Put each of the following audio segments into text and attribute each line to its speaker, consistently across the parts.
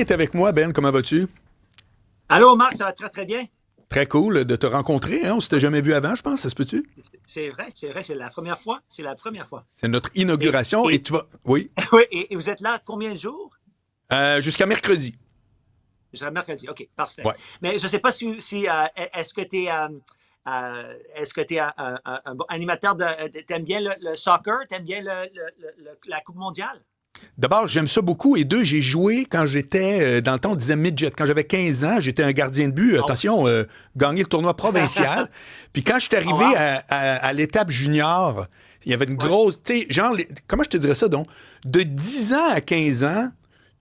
Speaker 1: Est avec moi, Ben, comment vas-tu?
Speaker 2: Allô, Marc, ça va très, très bien?
Speaker 1: Très cool de te rencontrer, hein? On s'était jamais vu avant, je pense, ça se peut-tu?
Speaker 2: C'est vrai, c'est la première fois. C'est la première fois.
Speaker 1: C'est notre
Speaker 2: Et,
Speaker 1: inauguration et
Speaker 2: et,
Speaker 1: tu vas. Oui.
Speaker 2: oui, et vous êtes là combien de jours?
Speaker 1: Jusqu'à mercredi.
Speaker 2: Je mercredi. OK, parfait.
Speaker 1: Ouais.
Speaker 2: Mais je ne sais pas est-ce que tu es, est-ce que tu es un bon animateur t'aimes bien le soccer? T'aimes bien la Coupe mondiale?
Speaker 1: D'abord, j'aime ça beaucoup. Et deux, j'ai joué quand j'étais, dans le temps, on disait midget. Quand j'avais 15 ans, j'étais un gardien de but.
Speaker 2: Oh.
Speaker 1: Attention, gagné le tournoi provincial. Puis quand je suis
Speaker 2: Oh,
Speaker 1: arrivé
Speaker 2: wow.
Speaker 1: à l'étape junior, il y avait une
Speaker 2: Ouais,
Speaker 1: grosse. Tu sais, genre, comment je te dirais ça donc? De 10 ans à 15 ans,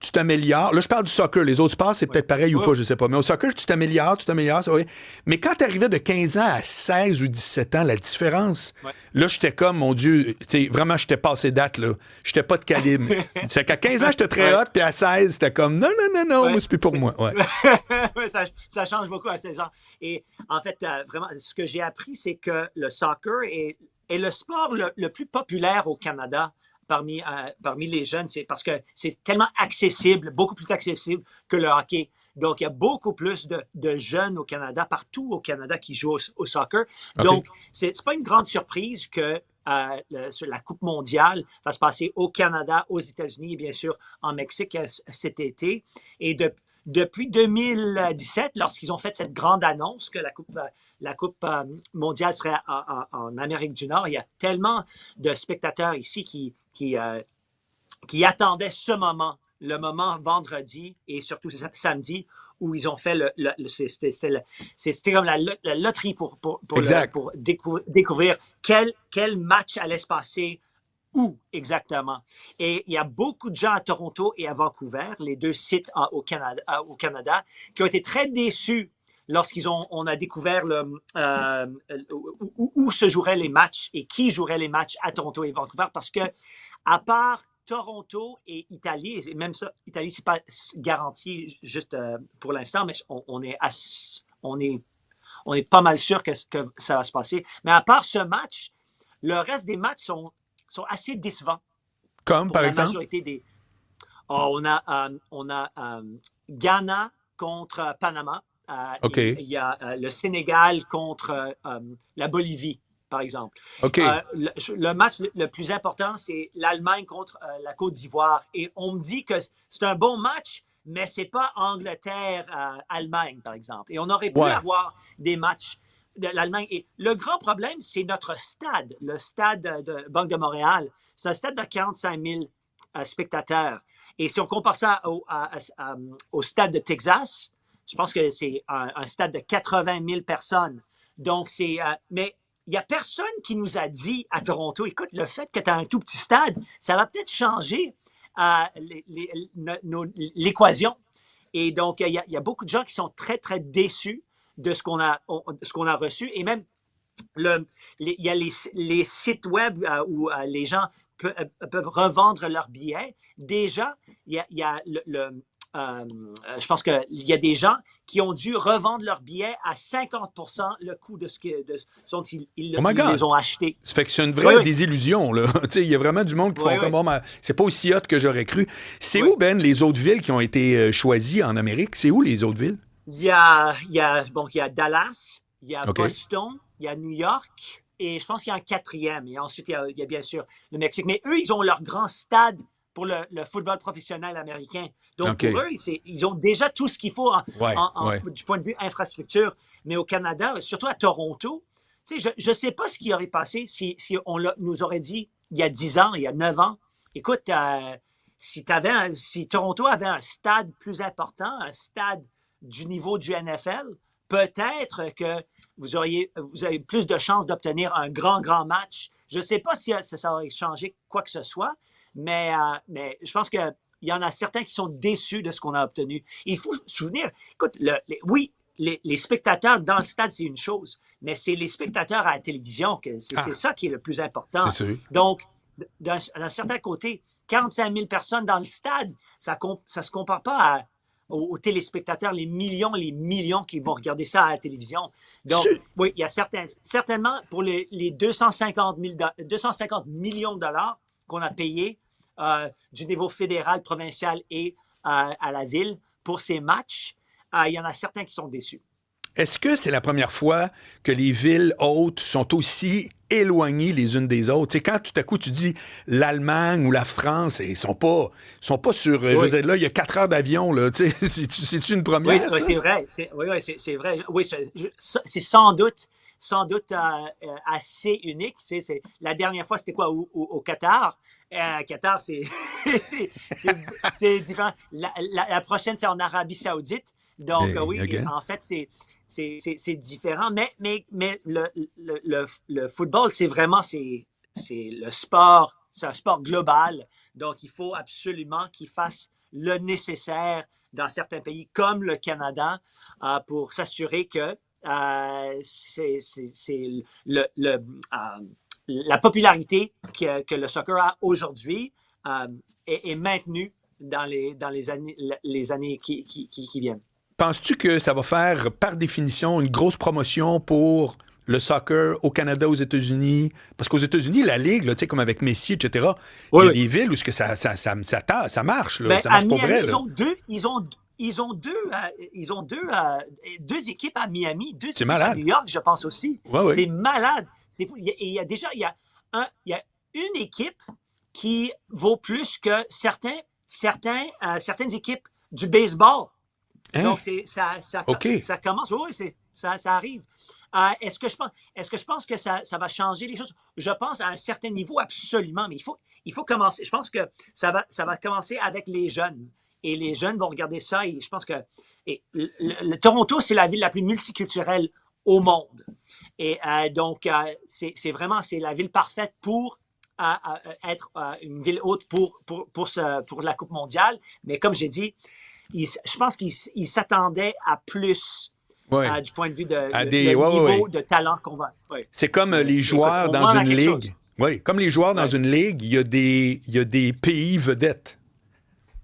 Speaker 1: tu t'améliores. Là, je parle du soccer. Les autres sports, c'est
Speaker 2: ouais.
Speaker 1: peut-être pareil ou
Speaker 2: Ouais,
Speaker 1: pas, je sais pas. Mais au soccer, tu t'améliores, c'est vrai. Mais quand tu arrivais de 15 ans à 16 ou 17 ans, la différence,
Speaker 2: ouais.
Speaker 1: là, j'étais comme, mon Dieu, tu sais, vraiment, j'étais passé date, là. J'étais pas de calibre. C'est qu'à 15 ans, j'étais très
Speaker 2: Ouais,
Speaker 1: hot, puis à 16, c'était comme, non, non, non, non, moi,
Speaker 2: ouais.
Speaker 1: c'est plus pour moi. Ouais.
Speaker 2: Ouais, ça change beaucoup à 16 ans. Et en fait, vraiment, ce que j'ai appris, c'est que le soccer est le sport le plus populaire au Canada parmi les jeunes. C'est parce que c'est tellement accessible, beaucoup plus accessible que le hockey. Donc, il y a beaucoup plus de jeunes au Canada, partout au Canada, qui jouent au soccer.
Speaker 1: OK.
Speaker 2: Donc, c'est pas une grande surprise que la Coupe mondiale va se passer au Canada, aux États-Unis et bien sûr en Mexique cet été. Et depuis 2017, lorsqu'ils ont fait cette grande annonce que la coupe mondiale serait en Amérique du Nord, il y a tellement de spectateurs ici qui attendaient ce moment, le moment vendredi et surtout samedi, où ils ont fait c'était comme la loterie
Speaker 1: Exact.
Speaker 2: pour découvrir quel match allait se passer où exactement. Et il y a beaucoup de gens à Toronto et à Vancouver, les deux sites au Canada, qui ont été très déçus on a découvert où se joueraient les matchs et qui jouerait les matchs à Toronto et Vancouver, parce que à part Toronto et Italie, et même ça, Italie, c'est pas garanti juste pour l'instant, mais on est pas mal sûr que ça va se passer. Mais à part ce match, le reste des matchs sont assez décevants
Speaker 1: Comme,
Speaker 2: pour
Speaker 1: par
Speaker 2: la
Speaker 1: exemple?
Speaker 2: majorité des. Oh, on a Ghana contre Panama. Il
Speaker 1: OK.
Speaker 2: y a le Sénégal contre la Bolivie, par exemple.
Speaker 1: OK.
Speaker 2: Le match le plus important, c'est l'Allemagne contre la Côte d'Ivoire. Et on me dit que c'est un bon match, mais c'est pas Angleterre-Allemagne, par exemple. Et on aurait pu
Speaker 1: Ouais.
Speaker 2: avoir des matchs de l'Allemagne. Et le grand problème, c'est notre stade, le stade de Banque de Montréal. C'est un stade de 45 000 spectateurs. Et si on compare ça au stade de Texas, je pense que c'est un stade de 80 000 personnes. Donc, mais il n'y a personne qui nous a dit à Toronto, écoute, le fait que tu as un tout petit stade, ça va peut-être changer l'équation. Et donc, il y a beaucoup de gens qui sont très, très déçus de ce qu'on a reçu. Et même, il y a les sites web où les gens peuvent revendre leurs billets. Déjà, il y a je pense qu'il y a des gens qui ont dû revendre leurs billets à 50% le coût de dont
Speaker 1: Oh my
Speaker 2: ils les
Speaker 1: God.
Speaker 2: ont achetés.
Speaker 1: Ça fait que c'est une
Speaker 2: Oui,
Speaker 1: vraie
Speaker 2: oui,
Speaker 1: désillusion, là. Tu sais, il y a vraiment du monde qui
Speaker 2: oui,
Speaker 1: font comme,
Speaker 2: oui,
Speaker 1: bon, ben, c'est pas aussi hot que j'aurais cru. C'est
Speaker 2: oui.
Speaker 1: où, Ben, les autres villes qui ont été choisies en Amérique? C'est où les autres villes?
Speaker 2: Il y a Dallas, il y a
Speaker 1: OK.
Speaker 2: Boston, il y a New York, et je pense qu'il y a un quatrième. Et ensuite, il y a bien sûr le Mexique. Mais eux, ils ont leur grand stade pour le football professionnel américain. Donc, pour
Speaker 1: OK.
Speaker 2: eux, ils ont déjà tout ce qu'il faut
Speaker 1: Ouais, ouais.
Speaker 2: du point de vue infrastructure. Mais au Canada, surtout à Toronto, tu sais, je ne sais pas ce qui aurait passé si nous aurait dit il y a 10 ans, il y a 9 ans, écoute, si Toronto avait un stade plus important, un stade du niveau du NFL, peut-être que vous avez plus de chances d'obtenir un grand, grand match. Je ne sais pas si ça aurait changé quoi que ce soit, mais je pense qu'il y en a certains qui sont déçus de ce qu'on a obtenu. Il faut se souvenir, écoute, oui, les spectateurs dans le stade, c'est une chose, mais c'est les spectateurs à la télévision, c'est
Speaker 1: Ah,
Speaker 2: ça qui est le plus
Speaker 1: c'est
Speaker 2: important.
Speaker 1: sûr.
Speaker 2: Donc, d'un certain côté, 45 000 personnes dans le stade, ça ne se compare pas aux téléspectateurs, les millions qui vont regarder ça à la télévision. Donc,
Speaker 1: C'est-
Speaker 2: oui, il y a certainement pour les 250 millions de dollars qu'on a payés du niveau fédéral, provincial et à la ville pour ces matchs, il y en a certains qui sont déçus.
Speaker 1: Est-ce que c'est la première fois que les villes hautes sont aussi éloignées les unes des autres? Tu sais, quand tout à coup tu dis l'Allemagne ou la France, ils sont pas sur... Je veux dire, là, il y a 4 heures d'avion, là. Tu sais, c'est-tu une première,
Speaker 2: Oui,
Speaker 1: ça?
Speaker 2: c'est vrai. C'est vrai. Oui, c'est sans doute assez unique. La dernière fois, c'était quoi? Au Qatar. Qatar, c'est différent. La prochaine, c'est en Arabie Saoudite. Donc, oui,
Speaker 1: again.
Speaker 2: en fait, c'est différent. Mais le football, c'est le sport. C'est un sport global. Donc, il faut absolument qu'il fasse le nécessaire dans certains pays comme le Canada pour s'assurer que la popularité que le soccer a aujourd'hui est maintenue dans les années qui viennent.
Speaker 1: Penses-tu que ça va faire, par définition, une grosse promotion pour le soccer au Canada, aux États-Unis? Parce qu'aux États-Unis, la Ligue, là, comme avec Messi, etc., il y a des villes où ça marche. Là, ça marche pour vrai.
Speaker 2: Ils ont deux équipes à Miami, deux équipes à New York, je pense aussi.
Speaker 1: Ouais.
Speaker 2: C'est malade. C'est fou. Il y a une équipe qui vaut plus que certaines équipes du baseball.
Speaker 1: Hein?
Speaker 2: Donc, ça commence. Oui, ça arrive. Est-ce que je pense que ça va changer les choses? Je pense à un certain niveau, absolument. Mais il faut commencer. Je pense que ça va commencer avec les jeunes. Et les jeunes vont regarder ça. Et je pense que le Toronto, c'est la ville la plus multiculturelle au monde. Et donc, c'est la ville parfaite pour être une ville haute pour la Coupe mondiale. Mais comme j'ai dit, je pense qu'ils s'attendaient à plus du point de vue niveau de talent qu'on va. Ouais.
Speaker 1: C'est comme les joueurs dans une ligue. Oui, comme les joueurs dans une ligue, il y a des pays vedettes.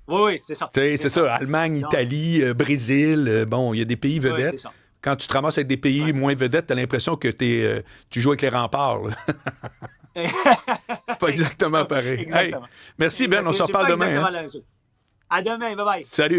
Speaker 2: Oui, c'est ça.
Speaker 1: C'est ça. Allemagne, Italie, Brésil. Bon, il y a des pays vedettes.
Speaker 2: Oui, c'est ça.
Speaker 1: Quand tu te ramasses avec des pays moins vedettes, tu as l'impression que tu joues avec les remparts. C'est pas exactement pareil.
Speaker 2: Exactement.
Speaker 1: Hey, merci Ben, on se reparle demain.
Speaker 2: À demain, bye bye.
Speaker 1: Salut.